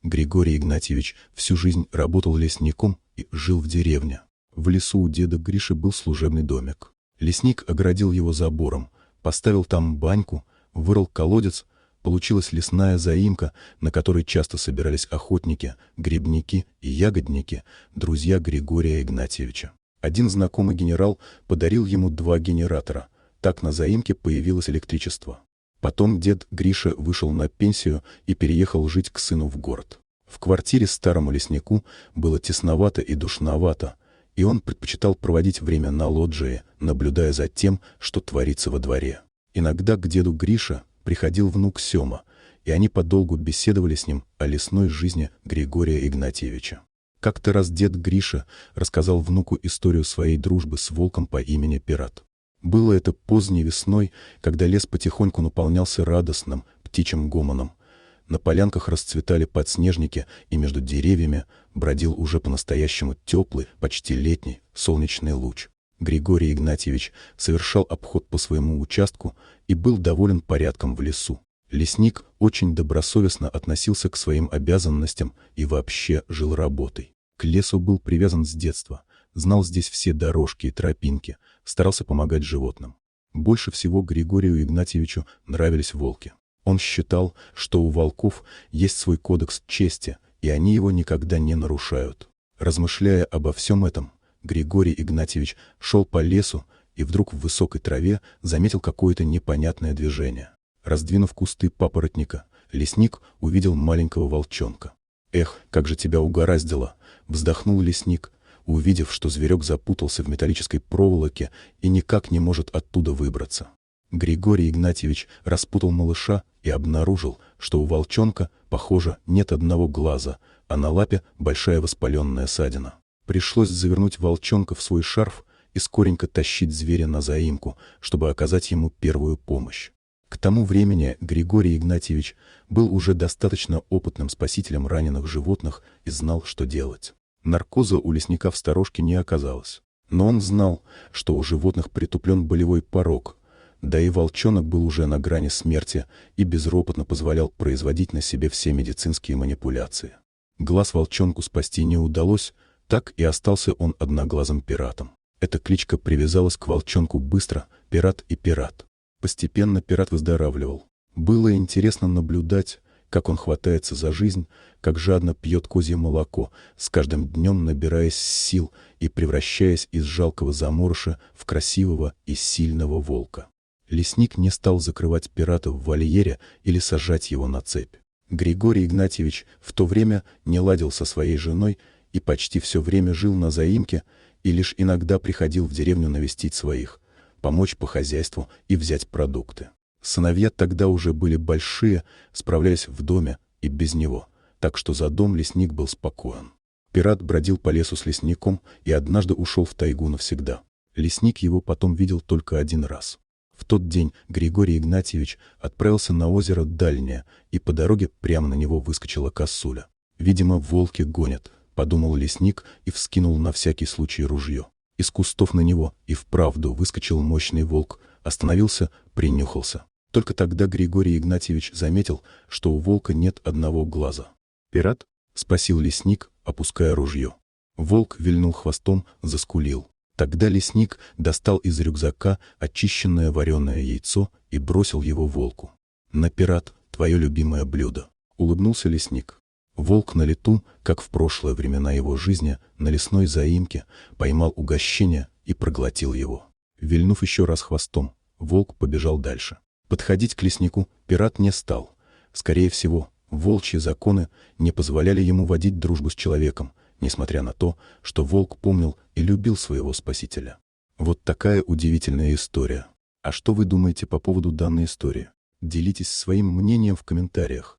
Григорий Игнатьевич всю жизнь работал лесником и жил в деревне. В лесу у деда Гриши был служебный домик. Лесник оградил его забором, поставил там баньку, вырыл колодец, получилась лесная заимка, на которой часто собирались охотники, грибники и ягодники, друзья Григория Игнатьевича. Один знакомый генерал подарил ему 2 генератора. Так на заимке появилось электричество. Потом дед Гриша вышел на пенсию и переехал жить к сыну в город. В квартире старому леснику было тесновато и душновато, и он предпочитал проводить время на лоджии, наблюдая за тем, что творится во дворе. Иногда к деду Грише приходил внук Сёма, и они подолгу беседовали с ним о лесной жизни Григория Игнатьевича. Как-то раз дед Гриша рассказал внуку историю своей дружбы с волком по имени Пират. Было это поздней весной, когда лес потихоньку наполнялся радостным птичьим гомоном. На полянках расцветали подснежники, и между деревьями бродил уже по-настоящему теплый, почти летний солнечный луч. Григорий Игнатьевич совершал обход по своему участку и был доволен порядком в лесу. Лесник очень добросовестно относился к своим обязанностям и вообще жил работой. К лесу был привязан с детства, знал здесь все дорожки и тропинки, старался помогать животным. Больше всего Григорию Игнатьевичу нравились волки. Он считал, что у волков есть свой кодекс чести, и они его никогда не нарушают. Размышляя обо всем этом, Григорий Игнатьевич шел по лесу и вдруг в высокой траве заметил какое-то непонятное движение. Раздвинув кусты папоротника, лесник увидел маленького волчонка. «Эх, как же тебя угораздило!» — вздохнул лесник, увидев, что зверек запутался в металлической проволоке и никак не может оттуда выбраться. Григорий Игнатьевич распутал малыша и обнаружил, что у волчонка, похоже, нет одного глаза, а на лапе большая воспаленная ссадина. Пришлось завернуть волчонка в свой шарф и скоренько тащить зверя на заимку, чтобы оказать ему первую помощь. К тому времени Григорий Игнатьевич был уже достаточно опытным спасителем раненых животных и знал, что делать. Наркоза у лесника в сторожке не оказалось, но он знал, что у животных притуплен болевой порог, да и волчонок был уже на грани смерти и безропотно позволял производить на себе все медицинские манипуляции. Глаз волчонку спасти не удалось, так и остался он одноглазым пиратом. Эта кличка привязалась к волчонку быстро — Пират и Пират. Постепенно Пират выздоравливал. Было интересно наблюдать, как он хватается за жизнь, как жадно пьет козье молоко, с каждым днем набираясь сил и превращаясь из жалкого заморыша в красивого и сильного волка. Лесник не стал закрывать Пирата в вольере или сажать его на цепь. Григорий Игнатьевич в то время не ладил со своей женой и почти все время жил на заимке и лишь иногда приходил в деревню навестить своих, помочь по хозяйству и взять продукты. Сыновья тогда уже были большие, справлялись в доме и без него, так что за дом лесник был спокоен. Пират бродил по лесу с лесником и однажды ушел в тайгу навсегда. Лесник его потом видел только один раз. В тот день Григорий Игнатьевич отправился на озеро Дальнее, и по дороге прямо на него выскочила косуля. «Видимо, волки гонят», — подумал лесник и вскинул на всякий случай ружье. Из кустов на него и вправду выскочил мощный волк, остановился, принюхался. Только тогда Григорий Игнатьевич заметил, что у волка нет одного глаза. «Пират?» — спросил лесник, опуская ружье. Волк вильнул хвостом, заскулил. Тогда лесник достал из рюкзака очищенное вареное яйцо и бросил его волку. «На, Пират, твое любимое блюдо», — улыбнулся лесник. Волк на лету, как в прошлые времена его жизни, на лесной заимке, поймал угощение и проглотил его. Вильнув еще раз хвостом, волк побежал дальше. Подходить к леснику Пират не стал. Скорее всего, волчьи законы не позволяли ему водить дружбу с человеком, несмотря на то, что волк помнил и любил своего спасителя. Вот такая удивительная история. А что вы думаете по поводу данной истории? Делитесь своим мнением в комментариях.